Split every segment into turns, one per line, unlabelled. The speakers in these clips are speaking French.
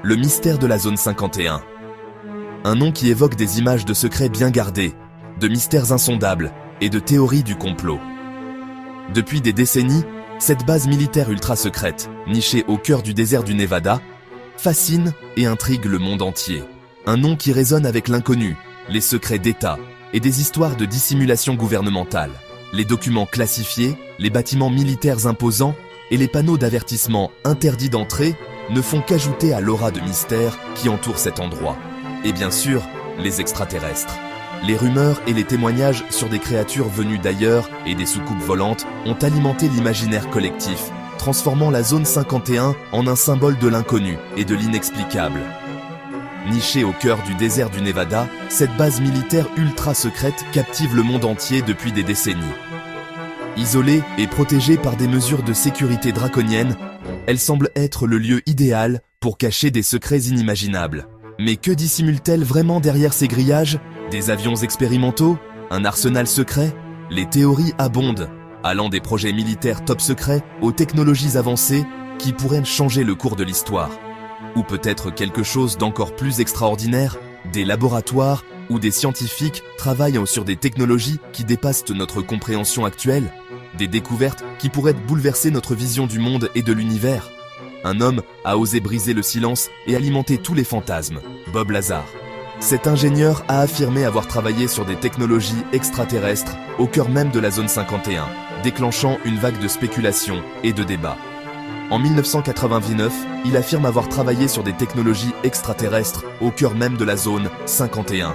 le mystère de la zone 51. Un nom qui évoque des images de secrets bien gardés, de mystères insondables et de théories du complot. Depuis des décennies, cette base militaire ultra secrète, nichée au cœur du désert du Nevada, fascine et intrigue le monde entier. Un nom qui résonne avec l'inconnu, les secrets d'État et des histoires de dissimulation gouvernementale. Les documents classifiés, les bâtiments militaires imposants et les panneaux d'avertissement interdits d'entrée ne font qu'ajouter à l'aura de mystère qui entoure cet endroit. Et bien sûr, les extraterrestres. Les rumeurs et les témoignages sur des créatures venues d'ailleurs et des soucoupes volantes ont alimenté l'imaginaire collectif, transformant la zone 51 en un symbole de l'inconnu et de l'inexplicable. Nichée au cœur du désert du Nevada, cette base militaire ultra secrète captive le monde entier depuis des décennies. Isolée et protégée par des mesures de sécurité draconiennes, elle semble être le lieu idéal pour cacher des secrets inimaginables. Mais que dissimule-t-elle vraiment derrière ces grillages? Des avions expérimentaux? Un arsenal secret? Les théories abondent, allant des projets militaires top secrets aux technologies avancées qui pourraient changer le cours de l'histoire. Ou peut-être quelque chose d'encore plus extraordinaire, des laboratoires où des scientifiques travaillent sur des technologies qui dépassent notre compréhension actuelle, des découvertes qui pourraient bouleverser notre vision du monde et de l'univers. Un homme a osé briser le silence et alimenter tous les fantasmes, Bob Lazar. Cet ingénieur a affirmé avoir travaillé sur des technologies extraterrestres au cœur même de la zone 51, déclenchant une vague de spéculation et de débats. En 1999, il affirme avoir travaillé sur des technologies extraterrestres au cœur même de la zone 51.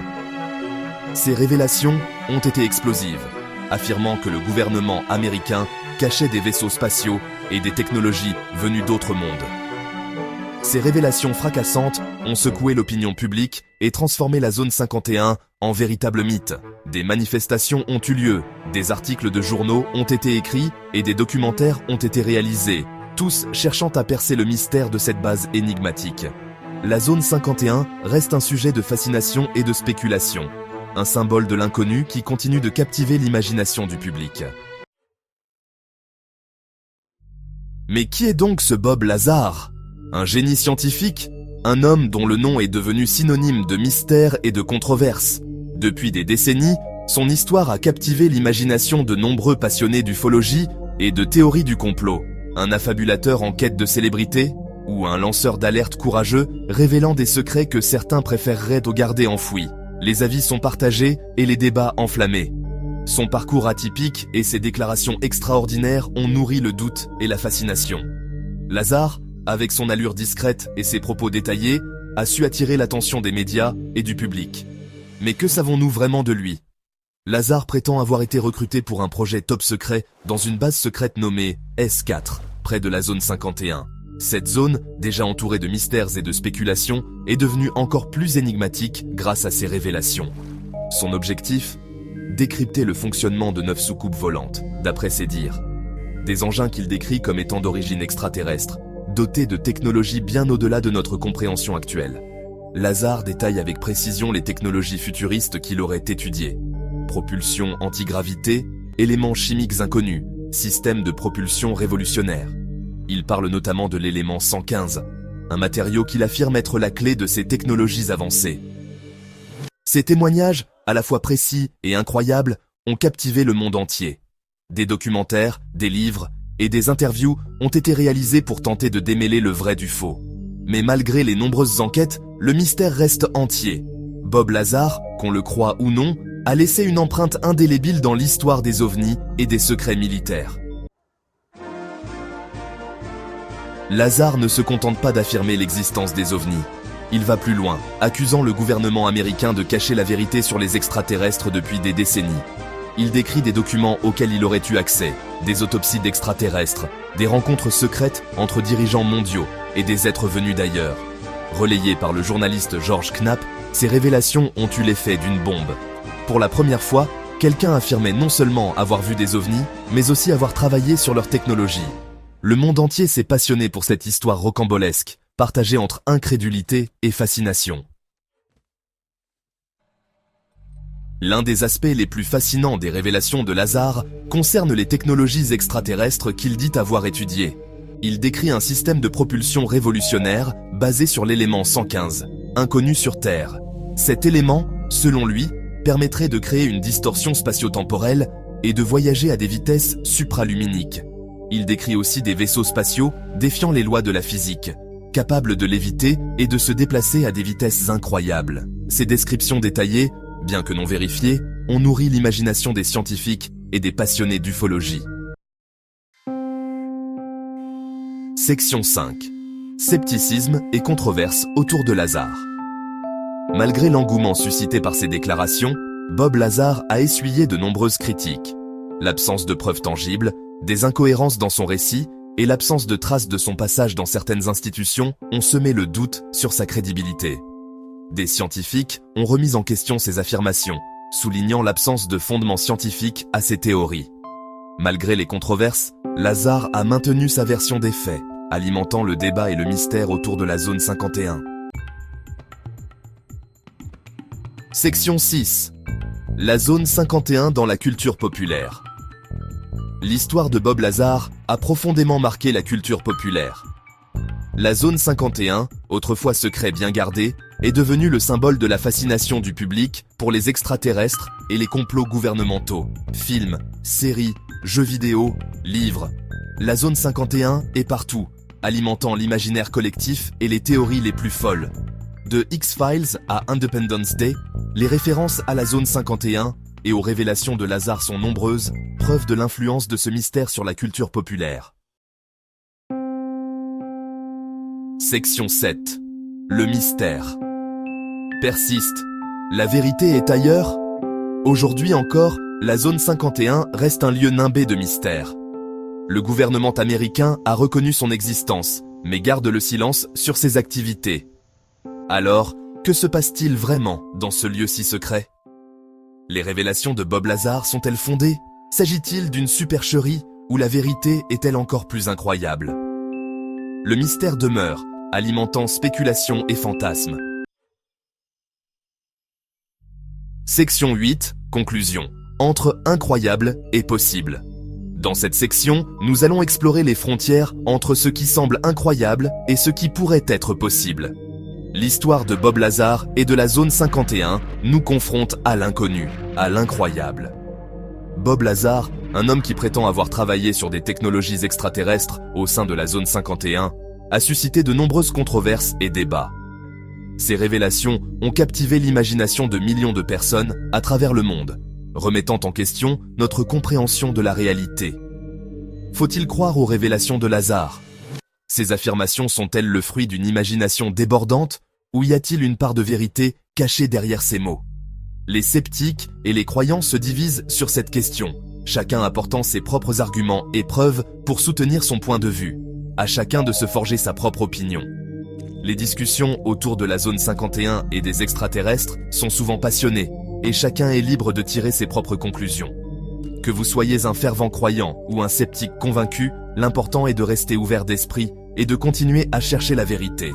Ces révélations ont été explosives, affirmant que le gouvernement américain cachait des vaisseaux spatiaux et des technologies venues d'autres mondes. Ces révélations fracassantes ont secoué l'opinion publique et transformé la zone 51 en véritable mythe. Des manifestations ont eu lieu, des articles de journaux ont été écrits et des documentaires ont été réalisés, tous cherchant à percer le mystère de cette base énigmatique. La zone 51 reste un sujet de fascination et de spéculation, un symbole de l'inconnu qui continue de captiver l'imagination du public. Mais qui est donc ce Bob Lazar? Un génie scientifique? Un homme dont le nom est devenu synonyme de mystère et de controverse. Depuis des décennies, son histoire a captivé l'imagination de nombreux passionnés d'ufologie et de théories du complot. Un affabulateur en quête de célébrité? Ou un lanceur d'alerte courageux révélant des secrets que certains préféreraient garder enfouis? Les avis sont partagés et les débats enflammés. Son parcours atypique et ses déclarations extraordinaires ont nourri le doute et la fascination. Lazar, avec son allure discrète et ses propos détaillés, a su attirer l'attention des médias et du public. Mais que savons-nous vraiment de lui? Lazar prétend avoir été recruté pour un projet top secret dans une base secrète nommée S4, près de la zone 51. Cette zone, déjà entourée de mystères et de spéculations, est devenue encore plus énigmatique grâce à ses révélations. Son objectif? Décrypter le fonctionnement de 9 soucoupes volantes, d'après ses dires. Des engins qu'il décrit comme étant d'origine extraterrestre, dotés de technologies bien au-delà de notre compréhension actuelle. Lazar détaille avec précision les technologies futuristes qu'il aurait étudiées. Propulsion antigravité, éléments chimiques inconnus, système de propulsion révolutionnaire. Il parle notamment de l'élément 115, un matériau qu'il affirme être la clé de ces technologies avancées. Ces témoignages, à la fois précis et incroyables, ont captivé le monde entier. Des documentaires, des livres et des interviews ont été réalisés pour tenter de démêler le vrai du faux. Mais malgré les nombreuses enquêtes, le mystère reste entier. Bob Lazar, qu'on le croit ou non, a laissé une empreinte indélébile dans l'histoire des ovnis et des secrets militaires. Lazar ne se contente pas d'affirmer l'existence des ovnis. Il va plus loin, accusant le gouvernement américain de cacher la vérité sur les extraterrestres depuis des décennies. Il décrit des documents auxquels il aurait eu accès, des autopsies d'extraterrestres, des rencontres secrètes entre dirigeants mondiaux et des êtres venus d'ailleurs. Relayées par le journaliste George Knapp, ces révélations ont eu l'effet d'une bombe. Pour la première fois, quelqu'un affirmait non seulement avoir vu des ovnis, mais aussi avoir travaillé sur leur technologie. Le monde entier s'est passionné pour cette histoire rocambolesque, partagée entre incrédulité et fascination. L'un des aspects les plus fascinants des révélations de Lazar concerne les technologies extraterrestres qu'il dit avoir étudiées. Il décrit un système de propulsion révolutionnaire basé sur l'élément 115, inconnu sur Terre. Cet élément, selon lui, permettrait de créer une distorsion spatio-temporelle et de voyager à des vitesses supraluminiques. Il décrit aussi des vaisseaux spatiaux défiant les lois de la physique, capables de léviter et de se déplacer à des vitesses incroyables. Ces descriptions détaillées, bien que non vérifiées, ont nourri l'imagination des scientifiques et des passionnés d'ufologie. Section 5. Scepticisme et controverses autour de Lazar. Malgré l'engouement suscité par ces déclarations, Bob Lazar a essuyé de nombreuses critiques. L'absence de preuves tangibles, des incohérences dans son récit et l'absence de traces de son passage dans certaines institutions ont semé le doute sur sa crédibilité. Des scientifiques ont remis en question ses affirmations, soulignant l'absence de fondement scientifique à ses théories. Malgré les controverses, Lazar a maintenu sa version des faits, alimentant le débat et le mystère autour de la zone 51. Section 6. La zone 51 dans la culture populaire. L'histoire de Bob Lazar a profondément marqué la culture populaire. La zone 51, autrefois secret bien gardé, est devenue le symbole de la fascination du public pour les extraterrestres et les complots gouvernementaux. Films, séries, jeux vidéo, livres. La zone 51 est partout, alimentant l'imaginaire collectif et les théories les plus folles. De X-Files à Independence Day, les références à la zone 51 et aux révélations de Lazar sont nombreuses, preuve de l'influence de ce mystère sur la culture populaire. Section 7. Le mystère. Persiste. La vérité est ailleurs? Aujourd'hui encore, la zone 51 reste un lieu nimbé de mystère. Le gouvernement américain a reconnu son existence, mais garde le silence sur ses activités. Alors, que se passe-t-il vraiment dans ce lieu si secret? Les révélations de Bob Lazar sont-elles fondées? S'agit-il d'une supercherie ou la vérité est-elle encore plus incroyable? Le mystère demeure, alimentant spéculations et fantasmes. Section 8, conclusion. Entre incroyable et possible. Dans cette section, nous allons explorer les frontières entre ce qui semble incroyable et ce qui pourrait être possible. L'histoire de Bob Lazar et de la zone 51 nous confronte à l'inconnu, à l'incroyable. Bob Lazar, un homme qui prétend avoir travaillé sur des technologies extraterrestres au sein de la zone 51, a suscité de nombreuses controverses et débats. Ces révélations ont captivé l'imagination de millions de personnes à travers le monde, remettant en question notre compréhension de la réalité. Faut-il croire aux révélations de Lazar? Ces affirmations sont-elles le fruit d'une imagination débordante ou y a-t-il une part de vérité cachée derrière ces mots? Les sceptiques et les croyants se divisent sur cette question, chacun apportant ses propres arguments et preuves pour soutenir son point de vue. À chacun de se forger sa propre opinion. Les discussions autour de la zone 51 et des extraterrestres sont souvent passionnées, et chacun est libre de tirer ses propres conclusions. Que vous soyez un fervent croyant ou un sceptique convaincu, l'important est de rester ouvert d'esprit et de continuer à chercher la vérité.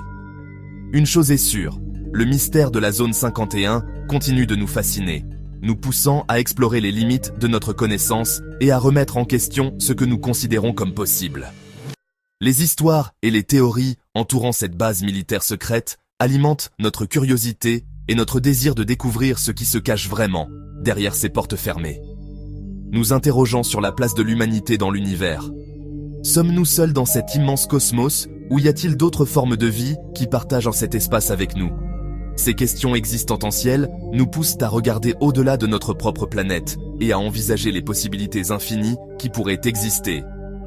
Une chose est sûre, le mystère de la zone 51 continue de nous fasciner, nous poussant à explorer les limites de notre connaissance et à remettre en question ce que nous considérons comme possible. Les histoires et les théories entourant cette base militaire secrète alimentent notre curiosité et notre désir de découvrir ce qui se cache vraiment derrière ces portes fermées. Nous interrogeons sur la place de l'humanité dans l'univers. Sommes-nous seuls dans cet immense cosmos ou y a-t-il d'autres formes de vie qui partagent cet espace avec nous? Ces questions existentielles nous poussent à regarder au-delà de notre propre planète et à envisager les possibilités infinies qui pourraient exister.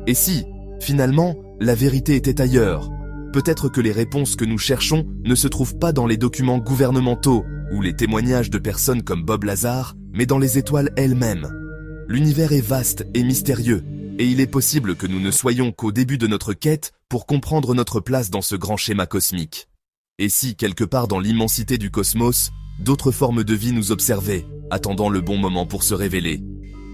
Et si, finalement, la vérité était ailleurs? Peut-être que les réponses que nous cherchons ne se trouvent pas dans les documents gouvernementaux ou les témoignages de personnes comme Bob Lazar, mais dans les étoiles elles-mêmes. L'univers est vaste et mystérieux, et il est possible que nous ne soyons qu'au début de notre quête pour comprendre notre place dans ce grand schéma cosmique. Et si, quelque part dans l'immensité du cosmos, d'autres formes de vie nous observaient, attendant le bon moment pour se révéler?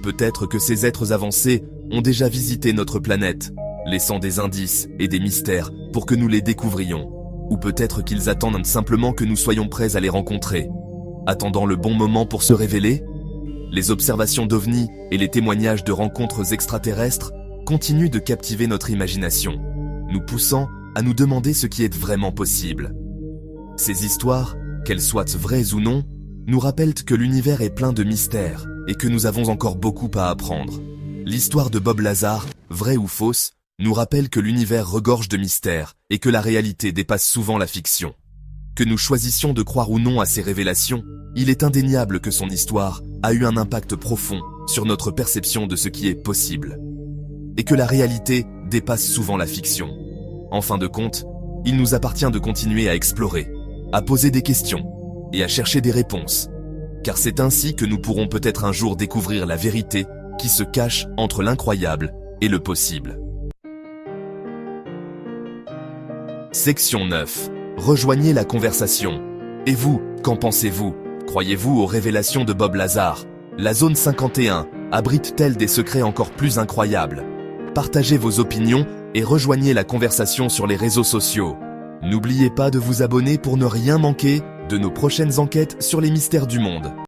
Peut-être que ces êtres avancés ont déjà visité notre planète, laissant des indices et des mystères pour que nous les découvrions. Ou peut-être qu'ils attendent simplement que nous soyons prêts à les rencontrer, attendant le bon moment pour se révéler? Les observations d'OVNI et les témoignages de rencontres extraterrestres continuent de captiver notre imagination, nous poussant à nous demander ce qui est vraiment possible. Ces histoires, qu'elles soient vraies ou non, nous rappellent que l'univers est plein de mystères et que nous avons encore beaucoup à apprendre. L'histoire de Bob Lazar, vraie ou fausse, nous rappelle que l'univers regorge de mystères et que la réalité dépasse souvent la fiction. Que nous choisissions de croire ou non à ces révélations, il est indéniable que son histoire a eu un impact profond sur notre perception de ce qui est possible. Et que la réalité dépasse souvent la fiction. En fin de compte, il nous appartient de continuer à explorer, à poser des questions et à chercher des réponses. Car c'est ainsi que nous pourrons peut-être un jour découvrir la vérité qui se cache entre l'incroyable et le possible. Section 9. Rejoignez la conversation. Et vous, qu'en pensez-vous? Croyez-vous aux révélations de Bob Lazar? La zone 51 abrite-t-elle des secrets encore plus incroyables? Partagez vos opinions et rejoignez la conversation sur les réseaux sociaux. N'oubliez pas de vous abonner pour ne rien manquer de nos prochaines enquêtes sur les mystères du monde.